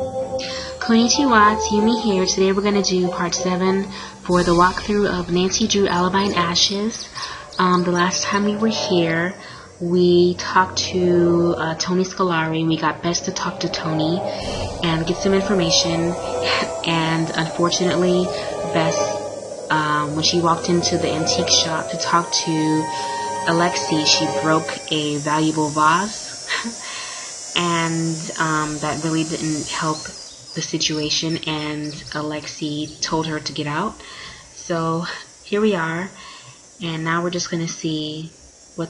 Konnichiwa, it's Yumi here. Today we're going to do part 7 for the walkthrough of Nancy Drew Alibi in Ashes. The last time we were here, we talked to Tony Scolari. We got Bess to talk to Tony and get some information. And unfortunately, Bess, when she walked into the antique shop to talk to Alexis, she broke a valuable vase. And that really didn't help the situation, and Alexis told her to get out. So here we are, and now we're just going to see what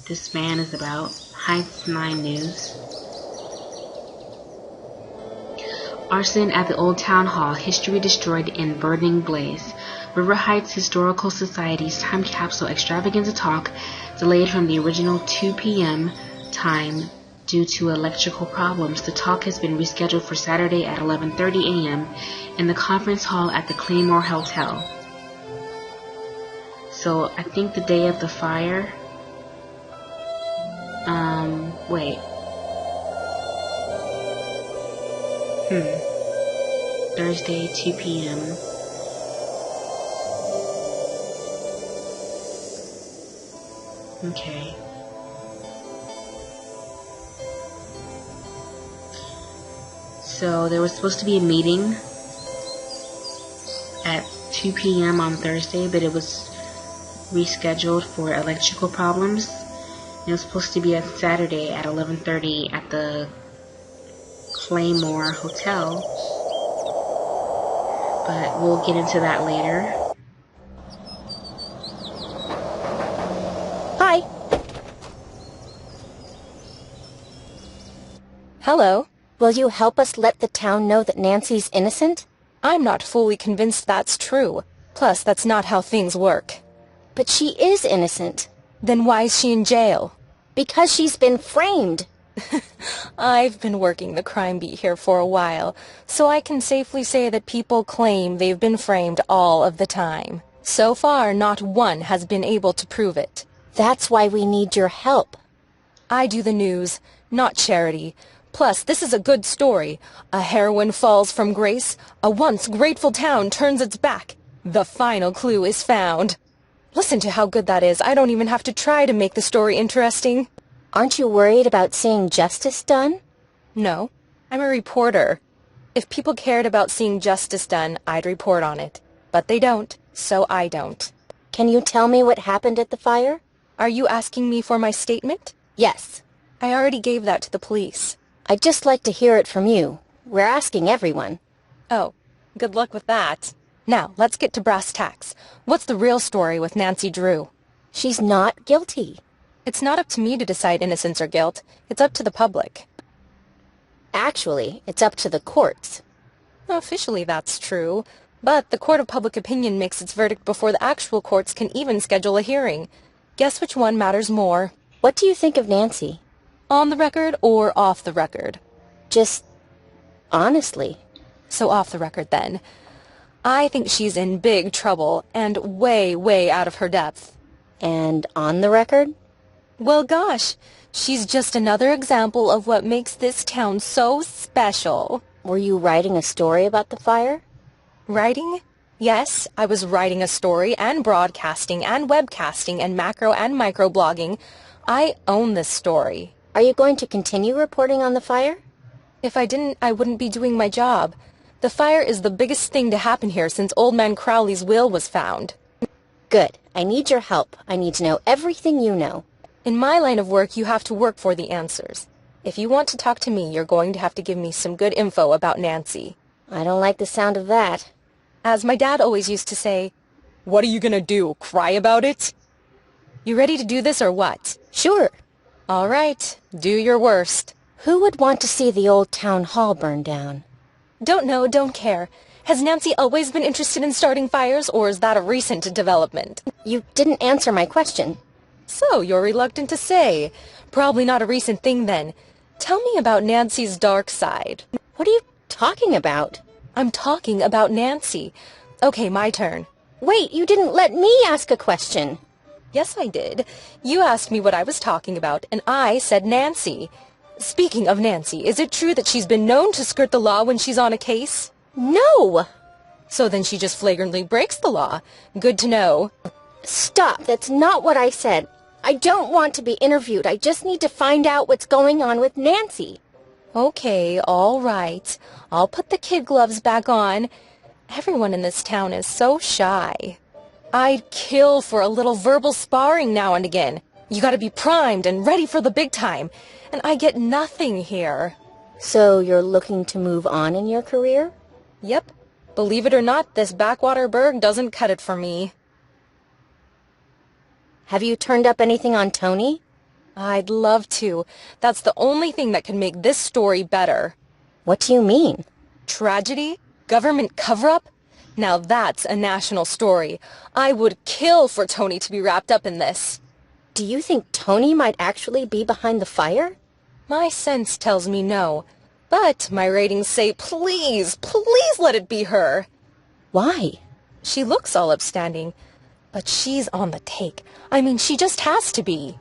this man is about. Heights 9 News. Arson at the Old Town Hall. History destroyed in burning blaze. River Heights Historical Society's time capsule extravaganza talk delayed from the original 2 p.m. time due to electrical problems. The talk has been rescheduled for Saturday at 11:30 a.m. in the conference hall at the Claymore Hotel. So I think the day of the fire. Thursday, 2 p.m. Okay. So there was supposed to be a meeting at 2 p.m. on Thursday, but it was rescheduled for electrical problems. It was supposed to be on Saturday at 11:30 at the Claymore Hotel, but we'll get into that later. Hi. Hello. Will you help us let the town know that Nancy's innocent? I'm not fully convinced that's true. Plus, that's not how things work. But she is innocent. Then why is she in jail? Because she's been framed. I've been working the crime beat here for a while, so I can safely say that people claim they've been framed all of the time. So far, not one has been able to prove it. That's why we need your help. I do the news, not charity. Plus, this is a good story. A heroine falls from grace. A once grateful town turns its back. The final clue is found. Listen to how good that is. I don't even have to try to make the story interesting. Aren't you worried about seeing justice done? No. I'm a reporter. If people cared about seeing justice done, I'd report on it. But they don't, so I don't. Can you tell me what happened at the fire? Are you asking me for my statement? Yes. I already gave that to the police. I'd just like to hear it from you. We're asking everyone. Oh, good luck with that. Now, let's get to brass tacks. What's the real story with Nancy Drew? She's not guilty. It's not up to me to decide innocence or guilt. It's up to the public. Actually, it's up to the courts. Officially, that's true. But the court of public opinion makes its verdict before the actual courts can even schedule a hearing. Guess which one matters more? What do you think of Nancy? On the record or off the record? Just honestly. So off the record, then. I think she's in big trouble and way, way out of her depth. And on the record? Well, gosh, she's just another example of what makes this town so special. Were you writing a story about the fire? Writing? Yes, I was writing a story and broadcasting and webcasting and macro and microblogging. I own this story. Are you going to continue reporting on the fire? If I didn't, I wouldn't be doing my job. The fire is the biggest thing to happen here since Old Man Crowley's will was found. Good. I need your help. I need to know everything you know. In my line of work, you have to work for the answers. If you want to talk to me, you're going to have to give me some good info about Nancy. I don't like the sound of that. As my dad always used to say, "What are you gonna do, cry about it?" You ready to do this or what? Sure. All right, do your worst. Who would want to see the old town hall burn down? Don't know, don't care. Has Nancy always been interested in starting fires, or is that a recent development? You didn't answer my question. So, you're reluctant to say. Probably not a recent thing, then. Tell me about Nancy's dark side. What are you talking about? I'm talking about Nancy. Okay, my turn. Wait, you didn't let me ask a question. Yes, I did. You asked me what I was talking about, and I said Nancy. Speaking of Nancy, is it true that she's been known to skirt the law when she's on a case? No! So then she just flagrantly breaks the law. Good to know. Stop, that's not what I said. I don't want to be interviewed. I just need to find out what's going on with Nancy. Okay, all right. I'll put the kid gloves back on. Everyone in this town is so shy. I'd kill for a little verbal sparring now and again. You gotta be primed and ready for the big time. And I get nothing here. So you're looking to move on in your career? Yep. Believe it or not, this backwater burg doesn't cut it for me. Have you turned up anything on Tony? I'd love to. That's the only thing that can make this story better. What do you mean? Tragedy? Government cover-up? Now that's a national story. I would kill for Tony to be wrapped up in this. Do you think Tony might actually be behind the fire? My sense tells me no. But my ratings say please, please let it be her. Why? She looks all upstanding, but she's on the take. I mean, she just has to be.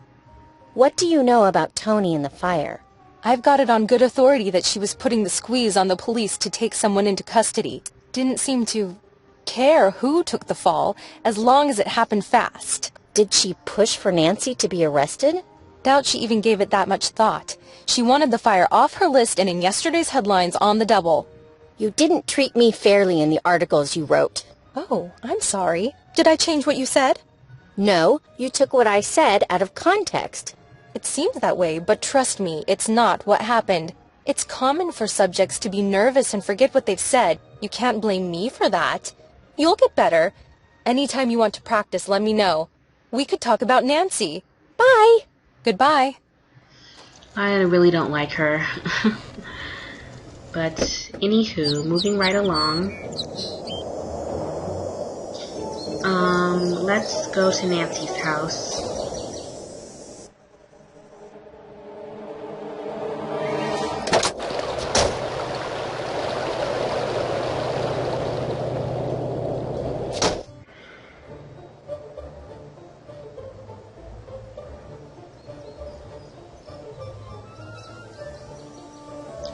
What do you know about Tony and the fire? I've got it on good authority that she was putting the squeeze on the police to take someone into custody. Didn't seem to care who took the fall, as long as it happened fast. Did she push for Nancy to be arrested? Doubt she even gave it that much thought. She wanted the fire off her list and in yesterday's headlines on the double. You didn't treat me fairly in the articles you wrote. Oh, I'm sorry. Did I change what you said? No, you took what I said out of context. It seems that way, but trust me, it's not what happened. It's common for subjects to be nervous and forget what they've said. You can't blame me for that. You'll get better. Anytime you want to practice, let me know. We could talk about Nancy. Bye. Goodbye. I really don't like her. But, anywho, moving right along. Let's go to Nancy's house.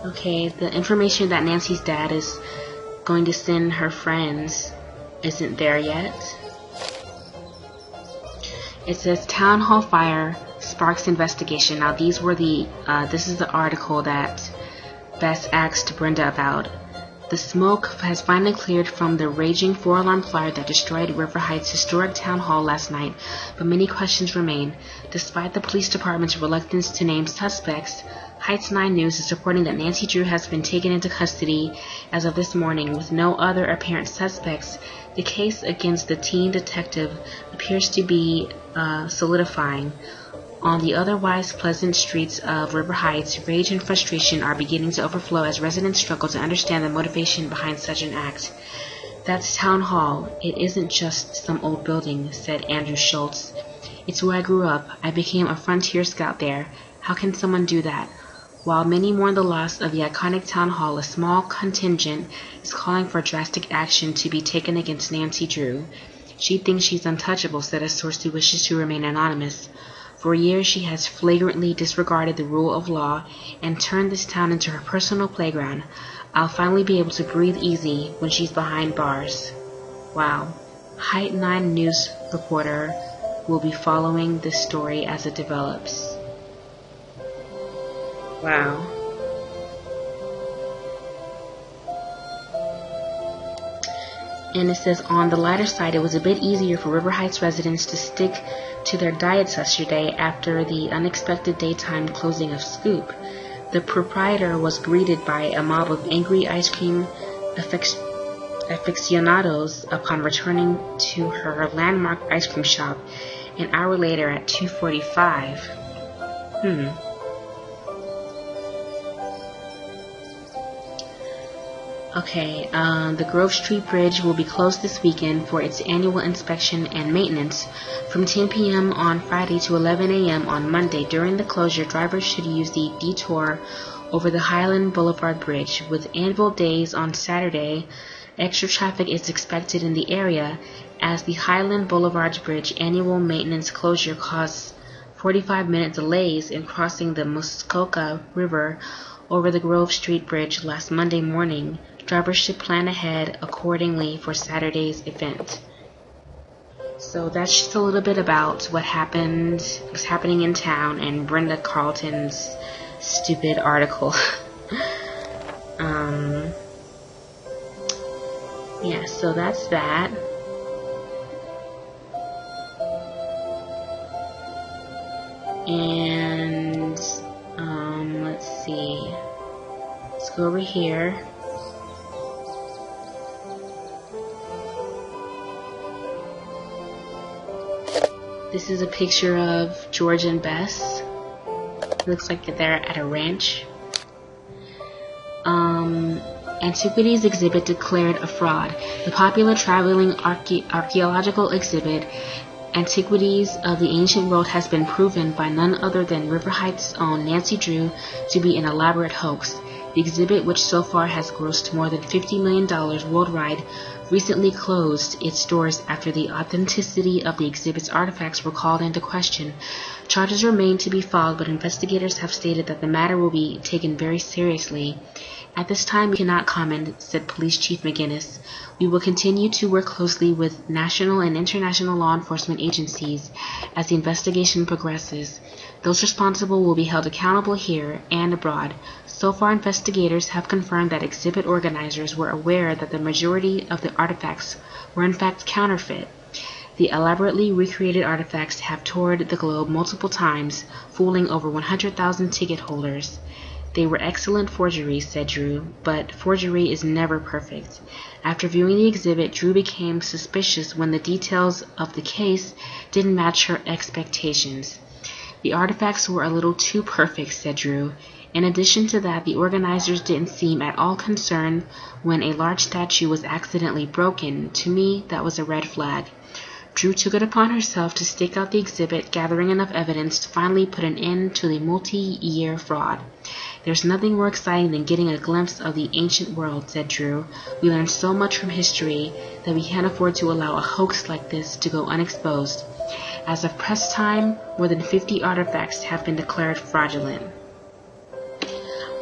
Okay, the information that Nancy's dad is going to send her friends isn't there yet. It says Town Hall Fire Sparks Investigation. Now these were this is the article that Bess asked Brenda about. The smoke has finally cleared from the raging 4-alarm fire that destroyed River Heights Historic Town Hall last night, but many questions remain. Despite the police department's reluctance to name suspects, Heights 9 News is reporting that Nancy Drew has been taken into custody as of this morning with no other apparent suspects. The case against the teen detective appears to be solidifying. On the otherwise pleasant streets of River Heights, rage and frustration are beginning to overflow as residents struggle to understand the motivation behind such an act. That's Town Hall. It isn't just some old building, said Andrew Schultz. It's where I grew up. I became a frontier scout there. How can someone do that? While many mourn the loss of the iconic town hall, a small contingent is calling for drastic action to be taken against Nancy Drew. She thinks she's untouchable, said a source who wishes to remain anonymous. For years she has flagrantly disregarded the rule of law and turned this town into her personal playground. I'll finally be able to breathe easy when she's behind bars. Wow. Height 9 News reporter will be following this story as it develops. Wow. And it says, on the lighter side, it was a bit easier for River Heights residents to stick to their diets yesterday after the unexpected daytime closing of Scoop. The proprietor was greeted by a mob of angry ice cream aficionados upon returning to her landmark ice cream shop an hour later at 2:45. Okay, the Grove Street Bridge will be closed this weekend for its annual inspection and maintenance from 10 p.m. on Friday to 11 a.m. on Monday. During the closure, drivers should use the detour over the Highland Boulevard Bridge. With annual days on Saturday, extra traffic is expected in the area as the Highland Boulevard Bridge annual maintenance closure calls 45-minute delays in crossing the Muskoka River over the Grove Street Bridge last Monday morning. Drivers should plan ahead accordingly for Saturday's event. So that's just a little bit about what's happening in town, and Brenda Carlton's stupid article. Yeah, so that's that. And let's see. Let's go over here. This is a picture of George and Bess. Looks like they're at a ranch. Antiquities Exhibit declared a fraud. The popular traveling archaeological exhibit, Antiquities of the Ancient World, has been proven by none other than River Heights' own Nancy Drew to be an elaborate hoax. The exhibit, which so far has grossed more than $50 million worldwide, recently closed its doors after the authenticity of the exhibit's artifacts were called into question. Charges remain to be filed, but investigators have stated that the matter will be taken very seriously. At this time, we cannot comment, said Police Chief McGinnis. We will continue to work closely with national and international law enforcement agencies as the investigation progresses. Those responsible will be held accountable here and abroad. So far, investigators have confirmed that exhibit organizers were aware that the majority of the artifacts were in fact counterfeit. The elaborately recreated artifacts have toured the globe multiple times, fooling over 100,000 ticket holders. They were excellent forgeries, said Drew, but forgery is never perfect. After viewing the exhibit, Drew became suspicious when the details of the case didn't match her expectations. The artifacts were a little too perfect, said Drew. In addition to that, the organizers didn't seem at all concerned when a large statue was accidentally broken. To me, that was a red flag. Drew took it upon herself to stake out the exhibit, gathering enough evidence to finally put an end to the multi-year fraud. There's nothing more exciting than getting a glimpse of the ancient world, said Drew. We learn so much from history that we can't afford to allow a hoax like this to go unexposed. As of press time, more than 50 artifacts have been declared fraudulent.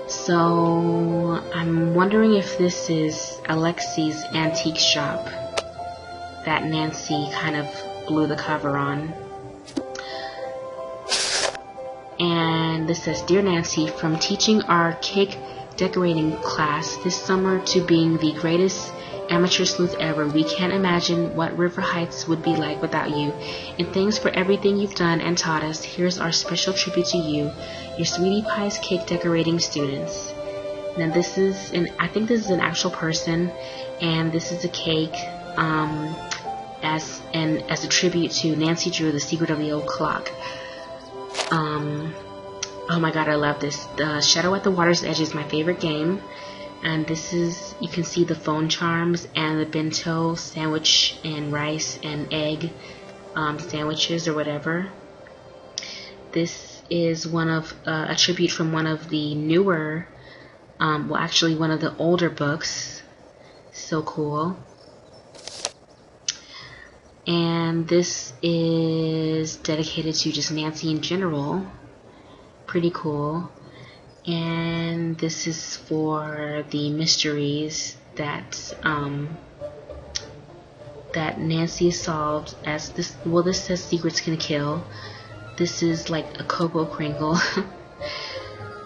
So, I'm wondering if this is Alexis' antique shop that Nancy kind of blew the cover on. And this says, Dear Nancy, from teaching our cake decorating class this summer to being the greatest amateur sleuth ever, we can't imagine what River Heights would be like without you. And thanks for everything you've done and taught us. Here's our special tribute to you, your Sweetie Pie's cake decorating students. Now this is, I think this is an actual person, and this is a cake as a tribute to Nancy Drew, The Secret of the Old Clock. Oh my god, I love this. The Shadow at the Water's Edge is my favorite game. And this is, you can see the phone charms and the bento sandwich and rice and egg sandwiches or whatever. This is one of a tribute from one of the newer, well actually one of the older books. So cool. And this is dedicated to just Nancy in general. Pretty cool. And this is for the mysteries that that Nancy has solved. As this, well, this says secrets can kill. This is like a cocoa kringle.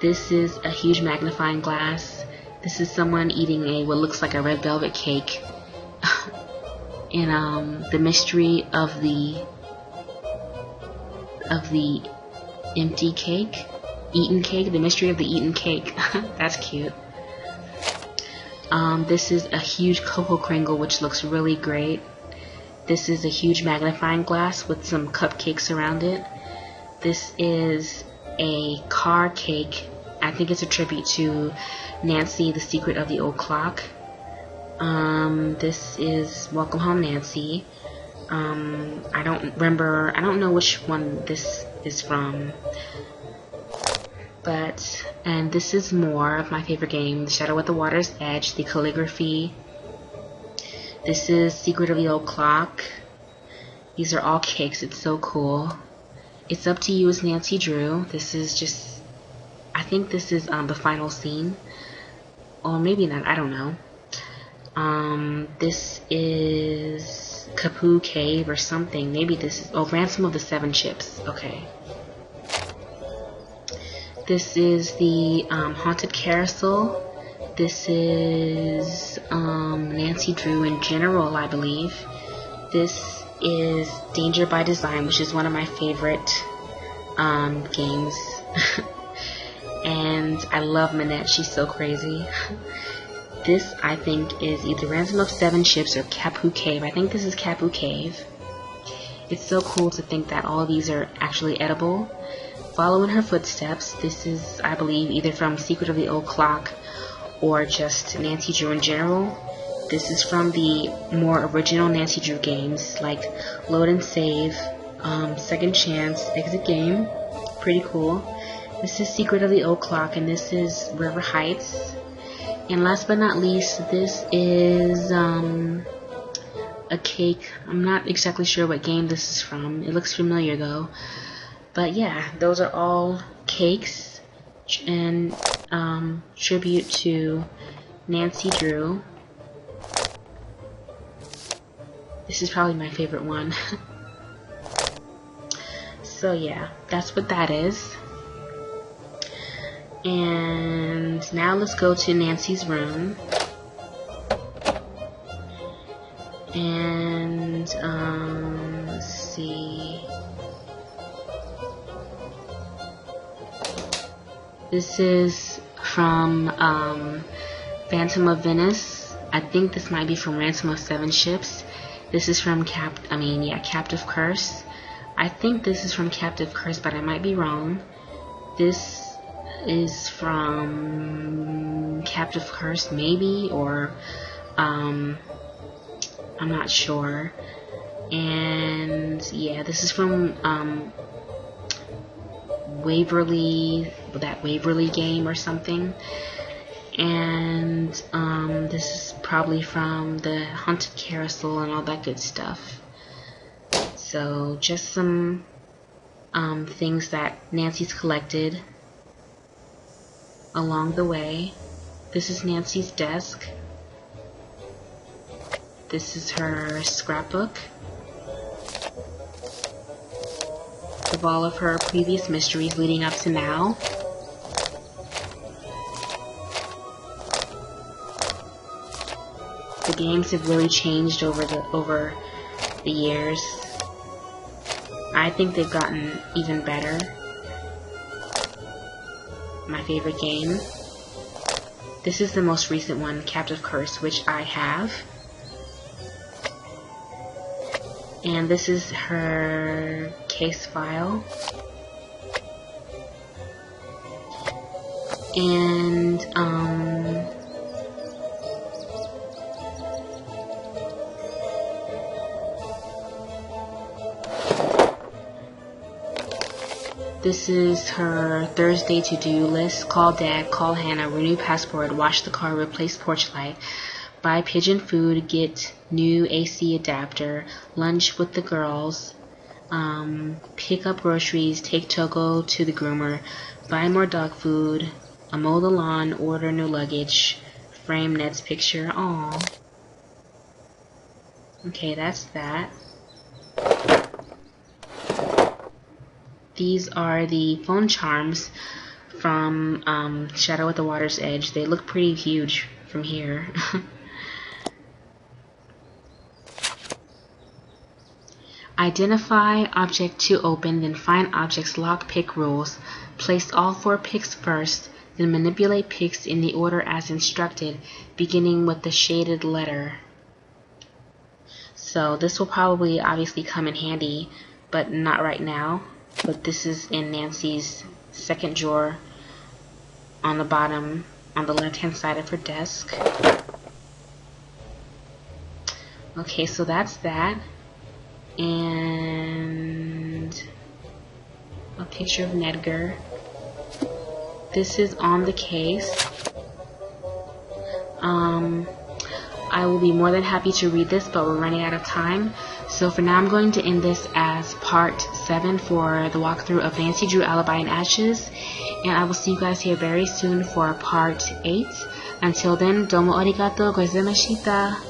This is a huge magnifying glass. This is someone eating a what looks like a red velvet cake. And the mystery of the empty cake, eaten cake, the mystery of the eaten cake. That's cute. This is a huge cocoa kringle, which looks really great. This is a huge magnifying glass with some cupcakes around it. This is a car cake. I think it's a tribute to Nancy, The Secret of the Old Clock. This is Welcome Home, Nancy. I don't know which one this is from. And this is more of my favorite game, The Shadow at the Water's Edge, the calligraphy. This is Secret of the Old Clock. These are all cakes, it's so cool. It's up to you as Nancy Drew. This is just, I think this is the final scene. Or maybe not, I don't know. This is Kapu Cave or something. Maybe this is, oh, Ransom of the Seven Ships. Okay. This is the Haunted Carousel. This is Nancy Drew in general, I believe. This is Danger by Design, which is one of my favorite games. And I love Minette, she's so crazy. This, I think, is either Ransom of Seven Ships or Kapu Cave. I think this is Kapu Cave. It's so cool to think that all of these are actually edible. Follow in her footsteps. This is, I believe, either from Secret of the Old Clock or just Nancy Drew in general. This is from the more original Nancy Drew games, like Load and Save, Second Chance, Exit Game. Pretty cool. This is Secret of the Old Clock, and this is River Heights. And last but not least, this is a cake. I'm not exactly sure what game this is from. It looks familiar though. But yeah, those are all cakes and tribute to Nancy Drew. This is probably my favorite one. So yeah, that's what that is. And now let's go to Nancy's room. And let's see. This is from Phantom of Venice. I think this might be from Ransom of Seven Ships. This is from Captive Curse. I think this is from Captive Curse, but I might be wrong. This is from Captive Curse, maybe, or I'm not sure. And yeah, this is from that Waverly game or something. And this is probably from the Haunted Carousel and all that good stuff. So just some things that Nancy's collected along the way. This is Nancy's desk. This is her scrapbook of all of her previous mysteries leading up to now. The games have really changed over the years. I think they've gotten even better. My favorite game. This is the most recent one, Captive Curse, which I have. And this is her case file. And this is her Thursday to-do list. Call Dad, call Hannah, renew passport, wash the car, replace porch light, buy pigeon food, get new AC adapter, lunch with the girls, pick up groceries, take Togo to the groomer, buy more dog food, mow the lawn, order new luggage, frame Ned's picture. Aww. Okay, that's that. These are the phone charms from Shadow at the Water's Edge. They look pretty huge from here. Identify object to open, then find object's lockpick rules. Place all 4 picks first, then manipulate picks in the order as instructed, beginning with the shaded letter. So this will probably obviously come in handy, but not right now. But this is in Nancy's second drawer on the bottom, on the left-hand side of her desk. Okay, so that's that. And a picture of Nedgar. This is on the case. I will be more than happy to read this, but we're running out of time. So for now, I'm going to end this as part 7 for the walkthrough of Nancy Drew Alibi in Ashes, and I will see you guys here very soon for part 8. Until then, domo arigato gozaimashita.